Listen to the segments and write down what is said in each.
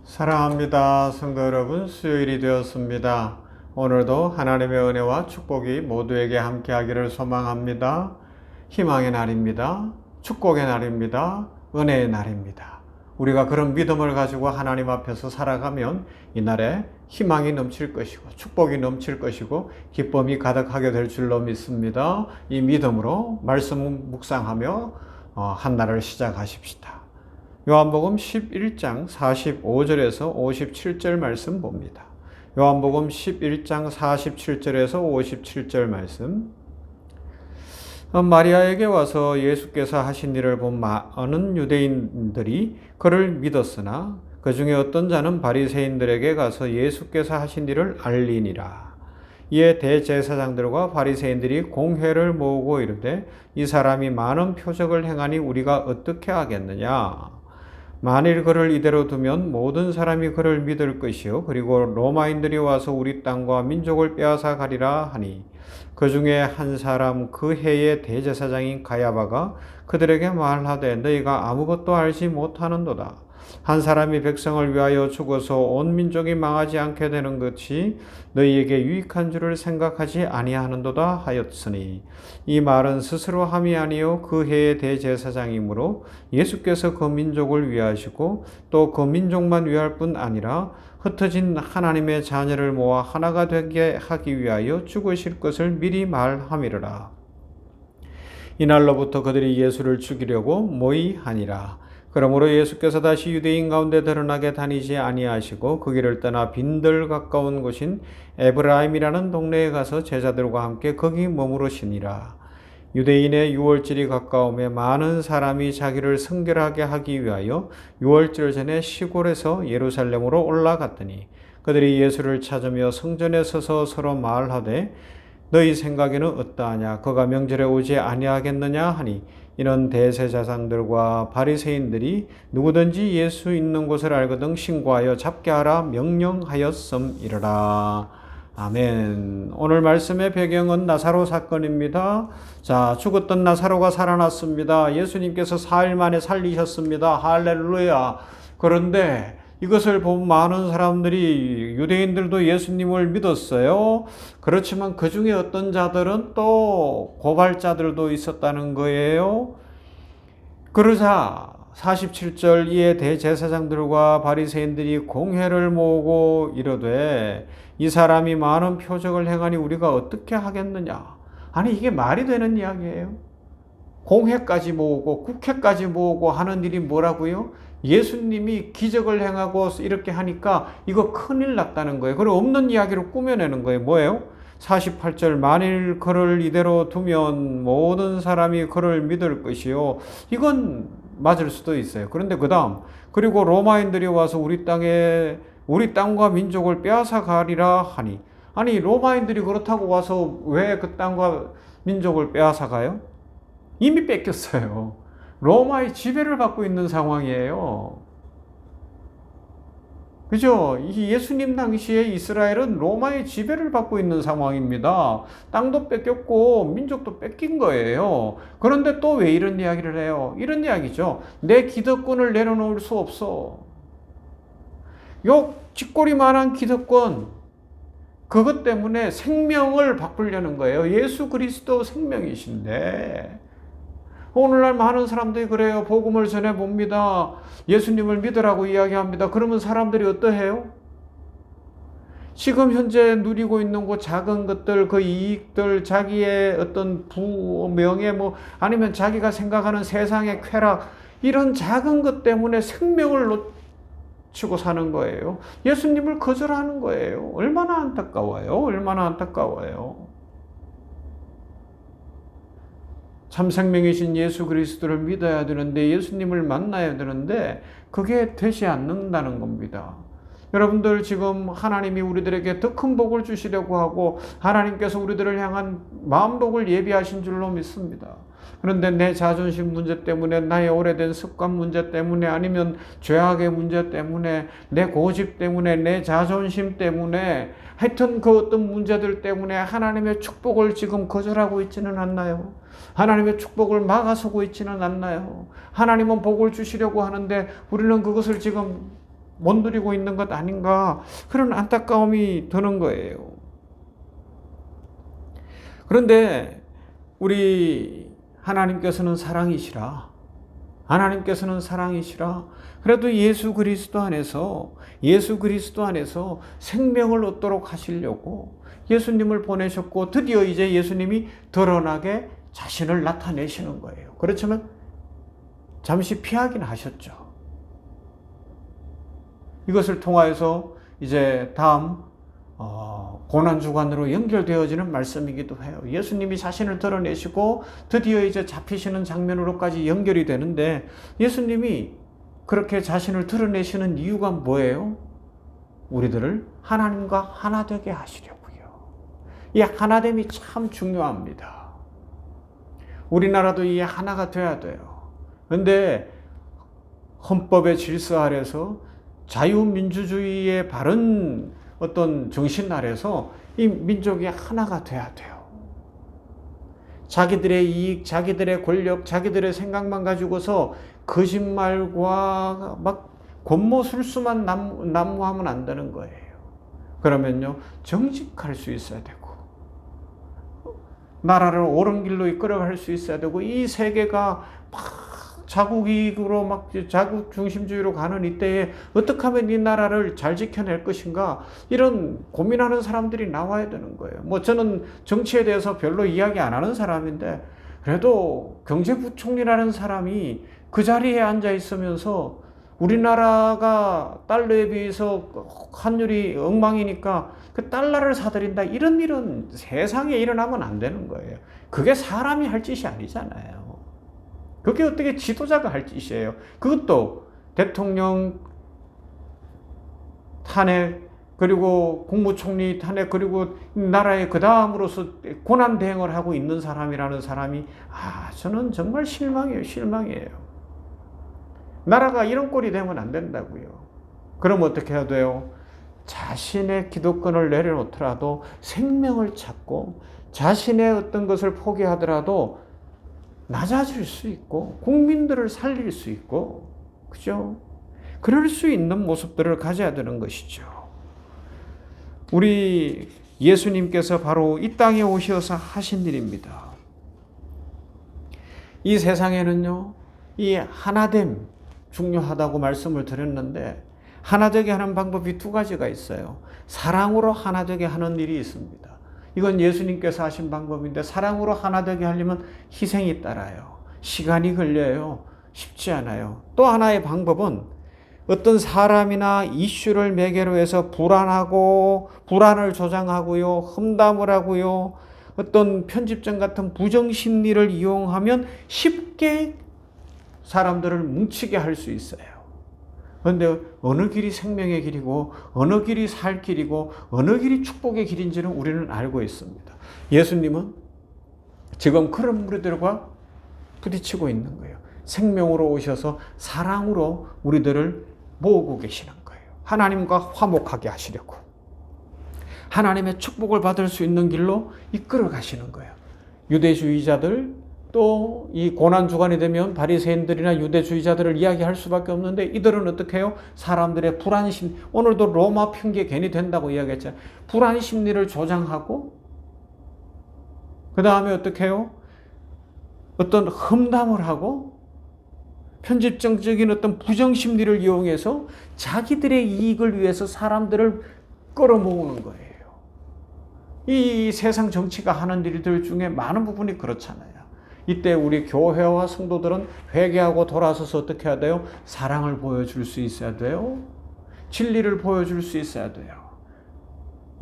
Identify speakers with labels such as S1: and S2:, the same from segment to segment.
S1: 사랑합니다. 성도 여러분, 수요일이 되었습니다. 오늘도 하나님의 은혜와 축복이 모두에게 함께하기를 소망합니다. 희망의 날입니다. 축복의 날입니다. 은혜의 날입니다. 우리가 그런 믿음을 가지고 하나님 앞에서 살아가면 이날에 희망이 넘칠 것이고 축복이 넘칠 것이고 기쁨이 가득하게 될 줄로 믿습니다. 이 믿음으로 말씀 묵상하며 한 날을 시작하십시다. 요한복음 11장 45절에서 57절 말씀 봅니다. 요한복음 11장 47절에서 57절 말씀. 마리아에게 와서 예수께서 하신 일을 본 많은 유대인들이 그를 믿었으나 그 중에 어떤 자는 바리새인들에게 가서 예수께서 하신 일을 알리니라. 이에 대제사장들과 바리새인들이 공회를 모으고 이르되 이 사람이 많은 표적을 행하니 우리가 어떻게 하겠느냐. 만일 그를 이대로 두면 모든 사람이 그를 믿을 것이요 그리고 로마인들이 와서 우리 땅과 민족을 빼앗아 가리라 하니 그 중에 한 사람 그 해의 대제사장인 가야바가 그들에게 말하되 너희가 아무것도 알지 못하는도다. 한 사람이 백성을 위하여 죽어서 온 민족이 망하지 않게 되는 것이 너희에게 유익한 줄을 생각하지 아니하는도다 하였으니 이 말은 스스로 함이 아니요 그 해의 대제사장이므로 예수께서 그 민족을 위하시고 또 그 민족만 위할 뿐 아니라 흩어진 하나님의 자녀를 모아 하나가 되게 하기 위하여 죽으실 것을 미리 말함이로라. 이날로부터 그들이 예수를 죽이려고 모의하니라. 그러므로 예수께서 다시 유대인 가운데 드러나게 다니지 아니하시고 그 길을 떠나 빈들 가까운 곳인 에브라임이라는 동네에 가서 제자들과 함께 거기 머무르시니라. 유대인의 유월절이 가까움에 많은 사람이 자기를 성결하게 하기 위하여 유월절 전에 시골에서 예루살렘으로 올라갔더니 그들이 예수를 찾으며 성전에 서서 서로 말하되 너희 생각에는 어떠하냐? 그가 명절에 오지 아니하겠느냐 하니 이는 대제사장들과 바리새인들이 누구든지 예수 있는 곳을 알거든 신고하여 잡게 하라 명령하였음이러라. 아멘. 오늘 말씀의 배경은 나사로 사건입니다. 자, 죽었던 나사로가 살아났습니다. 예수님께서 4일 만에 살리셨습니다. 할렐루야. 그런데 이것을 본 많은 사람들이 유대인들도 예수님을 믿었어요. 그렇지만 그 중에 어떤 자들은 또 고발자들도 있었다는 거예요. 그러자 47절 이에 대제사장들과 바리새인들이 공회를 모으고 이르되 이 사람이 많은 표적을 행하니 우리가 어떻게 하겠느냐. 아니 이게 말이 되는 이야기예요. 공회까지 모으고 국회까지 모으고 하는 일이 뭐라고요? 예수님이 기적을 행하고 이렇게 하니까 이거 큰일 났다는 거예요. 그리고 없는 이야기로 꾸며내는 거예요. 뭐예요? 48절 만일 그를 이대로 두면 모든 사람이 그를 믿을 것이요. 이건 맞을 수도 있어요. 그런데 그 다음 그리고 로마인들이 와서 우리 땅과 민족을 빼앗아 가리라 하니 아니 로마인들이 그렇다고 와서 왜 그 땅과 민족을 빼앗아 가요? 이미 뺏겼어요. 로마의 지배를 받고 있는 상황이에요. 그죠? 이 예수님 당시에 이스라엘은 로마의 지배를 받고 있는 상황입니다. 땅도 뺏겼고 민족도 뺏긴 거예요. 그런데 또 왜 이런 이야기를 해요? 이런 이야기죠. 내 기득권을 내려놓을 수 없어. 요 쥐꼬리만한 기득권 그것 때문에 생명을 바꾸려는 거예요. 예수 그리스도 생명이신데 오늘날 많은 사람들이 그래요. 복음을 전해봅니다. 예수님을 믿으라고 이야기합니다. 그러면 사람들이 어떠해요? 지금 현재 누리고 있는 그 작은 것들, 그 이익들, 자기의 어떤 명예, 아니면 자기가 생각하는 세상의 쾌락, 이런 작은 것 때문에 생명을 놓치고 사는 거예요. 예수님을 거절하는 거예요. 얼마나 안타까워요. 얼마나 안타까워요. 참 생명이신 예수 그리스도를 믿어야 되는데 예수님을 만나야 되는데 그게 되지 않는다는 겁니다. 여러분들 지금 하나님이 우리들에게 더 큰 복을 주시려고 하고 하나님께서 우리들을 향한 만복을 예비하신 줄로 믿습니다. 그런데 내 자존심 문제 때문에 나의 오래된 습관 문제 때문에 아니면 죄악의 문제 때문에 내 고집 때문에 내 자존심 때문에 하여튼 그 어떤 문제들 때문에 하나님의 축복을 지금 거절하고 있지는 않나요? 하나님의 축복을 막아서고 있지는 않나요? 하나님은 복을 주시려고 하는데 우리는 그것을 지금 못 누리고 있는 것 아닌가 그런 안타까움이 드는 거예요. 그런데 우리 하나님께서는 사랑이시라. 하나님께서는 사랑이시라. 그래도 예수 그리스도 안에서 생명을 얻도록 하시려고 예수님을 보내셨고 드디어 이제 예수님이 드러나게 자신을 나타내시는 거예요. 그렇지만 잠시 피하긴 하셨죠. 이것을 통하여서 이제 다음 고난주간으로 연결되어지는 말씀이기도 해요. 예수님이 자신을 드러내시고 드디어 이제 잡히시는 장면으로까지 연결이 되는데 예수님이 그렇게 자신을 드러내시는 이유가 뭐예요? 우리들을 하나님과 하나 되게 하시려고요. 이 하나됨이 참 중요합니다. 우리나라도 이 하나가 돼야 돼요. 그런데 헌법의 질서 아래서 자유민주주의의 바른 어떤 정신 아래서 이 민족이 하나가 돼야 돼요. 자기들의 이익, 자기들의 권력, 자기들의 생각만 가지고서 거짓말과 막 권모술수만 난무하면 안 되는 거예요. 그러면요, 정직할 수 있어야 되고, 나라를 옳은 길로 이끌어갈 수 있어야 되고, 이 세계가 막 자국 이익으로 막 자국 중심주의로 가는 이때에 어떻게 하면 이 나라를 잘 지켜낼 것인가, 이런 고민하는 사람들이 나와야 되는 거예요. 뭐 저는 정치에 대해서 별로 이야기 안 하는 사람인데 그래도 경제부총리라는 사람이 그 자리에 앉아 있으면서 우리나라가 달러에 비해서 환율이 엉망이니까 그 달러를 사들인다, 이런 일은 세상에 일어나면 안 되는 거예요. 그게 사람이 할 짓이 아니잖아요. 그게 어떻게 지도자가 할 짓이에요. 그것도 대통령 탄핵, 그리고 국무총리 탄핵, 그리고 나라의 그 다음으로서 고난 대행을 하고 있는 사람이라는 사람이, 저는 정말 실망이에요. 나라가 이런 꼴이 되면 안 된다고요. 그럼 어떻게 해야 돼요? 자신의 기득권을 내려놓더라도 생명을 찾고 자신의 어떤 것을 포기하더라도 낮아질 수 있고 국민들을 살릴 수 있고, 그죠? 그럴 수 있는 모습들을 가져야 되는 것이죠. 우리 예수님께서 바로 이 땅에 오셔서 하신 일입니다. 이 세상에는요, 이 하나됨 중요하다고 말씀을 드렸는데, 하나되게 하는 방법이 두 가지가 있어요. 사랑으로 하나되게 하는 일이 있습니다. 이건 예수님께서 하신 방법인데, 사랑으로 하나되게 하려면 희생이 따라요. 시간이 걸려요. 쉽지 않아요. 또 하나의 방법은 어떤 사람이나 이슈를 매개로 해서 불안을 조장하고요, 험담을 하고요, 어떤 편집점 같은 부정심리를 이용하면 쉽게 사람들을 뭉치게 할 수 있어요. 그런데 어느 길이 생명의 길이고 어느 길이 살 길이고 어느 길이 축복의 길인지는 우리는 알고 있습니다. 예수님은 지금 그런 무리들과 부딪히고 있는 거예요. 생명으로 오셔서 사랑으로 우리들을 모으고 계시는 거예요. 하나님과 화목하게 하시려고, 하나님의 축복을 받을 수 있는 길로 이끌어 가시는 거예요. 유대주의자들, 또 이 고난주간이 되면 바리새인들이나 유대주의자들을 이야기할 수밖에 없는데, 이들은 어떻게 해요? 사람들의 불안심, 오늘도 로마 편기에 괜히 된다고 이야기했잖아요. 불안심리를 조장하고, 그 다음에 어떻게 해요? 어떤 험담을 하고 편집적인 어떤 부정심리를 이용해서 자기들의 이익을 위해서 사람들을 끌어모으는 거예요. 이 세상 정치가 하는 일들 중에 많은 부분이 그렇잖아요. 이때 우리 교회와 성도들은 회개하고 돌아서서 어떻게 해야 돼요? 사랑을 보여줄 수 있어야 돼요. 진리를 보여줄 수 있어야 돼요.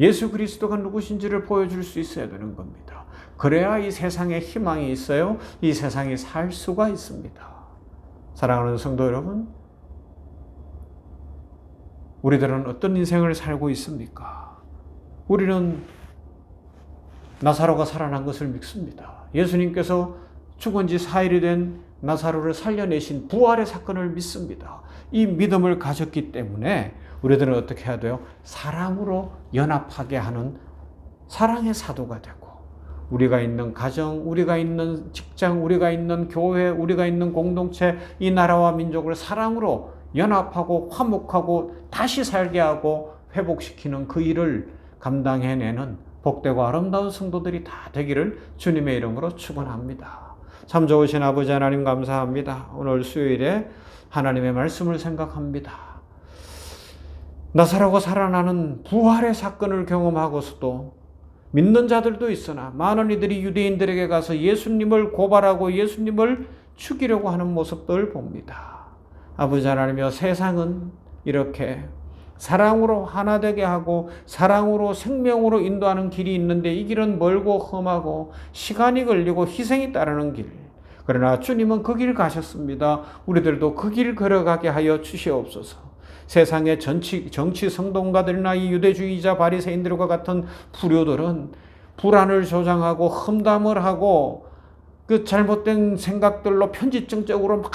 S1: 예수 그리스도가 누구신지를 보여줄 수 있어야 되는 겁니다. 그래야 이 세상에 희망이 있어요. 이 세상이 살 수가 있습니다. 사랑하는 성도 여러분, 우리들은 어떤 인생을 살고 있습니까? 우리는 나사로가 살아난 것을 믿습니다. 예수님께서 죽은 지 4일이 된 나사로를 살려내신 부활의 사건을 믿습니다. 이 믿음을 가졌기 때문에 우리들은 어떻게 해야 돼요? 사랑으로 연합하게 하는 사랑의 사도가 되고, 우리가 있는 가정, 우리가 있는 직장, 우리가 있는 교회, 우리가 있는 공동체, 이 나라와 민족을 사랑으로 연합하고 화목하고 다시 살게 하고 회복시키는 그 일을 감당해내는 복되고 아름다운 성도들이 다 되기를 주님의 이름으로 축원합니다. 참 좋으신 아버지 하나님 감사합니다. 오늘 수요일에 하나님의 말씀을 생각합니다. 나사로가 살아나는 부활의 사건을 경험하고서도 믿는 자들도 있으나 많은 이들이 유대인들에게 가서 예수님을 고발하고 예수님을 죽이려고 하는 모습들 봅니다. 아버지 하나님이여, 세상은 이렇게 사랑으로 하나 되게 하고 사랑으로 생명으로 인도하는 길이 있는데 이 길은 멀고 험하고 시간이 걸리고 희생이 따르는 길. 그러나 주님은 그 길 가셨습니다. 우리들도 그 길 걸어가게 하여 주시옵소서. 세상의 정치 성동가들이나 이 유대주의자 바리새인들과 같은 불효들은 불안을 조장하고 험담을 하고 그 잘못된 생각들로 편집증적으로 막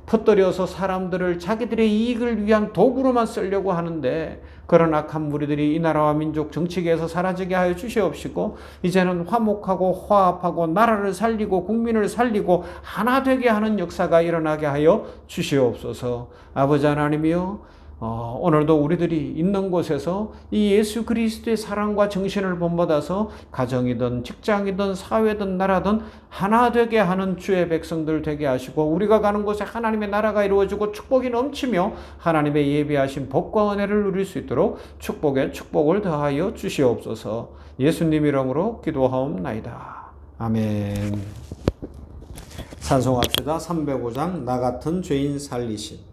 S1: 퍼뜨려서 사람들을 자기들의 이익을 위한 도구로만 쓰려고 하는데, 그런 악한 무리들이 이 나라와 민족 정치계에서 사라지게 하여 주시옵시고 이제는 화목하고 화합하고 나라를 살리고 국민을 살리고 하나 되게 하는 역사가 일어나게 하여 주시옵소서. 아버지 하나님이여, 오늘도 우리들이 있는 곳에서 이 예수 그리스도의 사랑과 정신을 본받아서 가정이든 직장이든 사회든 나라든 하나 되게 하는 주의 백성들 되게 하시고, 우리가 가는 곳에 하나님의 나라가 이루어지고 축복이 넘치며 하나님의 예비하신 복과 은혜를 누릴 수 있도록 축복에 축복을 더하여 주시옵소서. 예수님 이름으로 기도하옵나이다. 아멘. 찬송합시다. 305장 나 같은 죄인 살리신.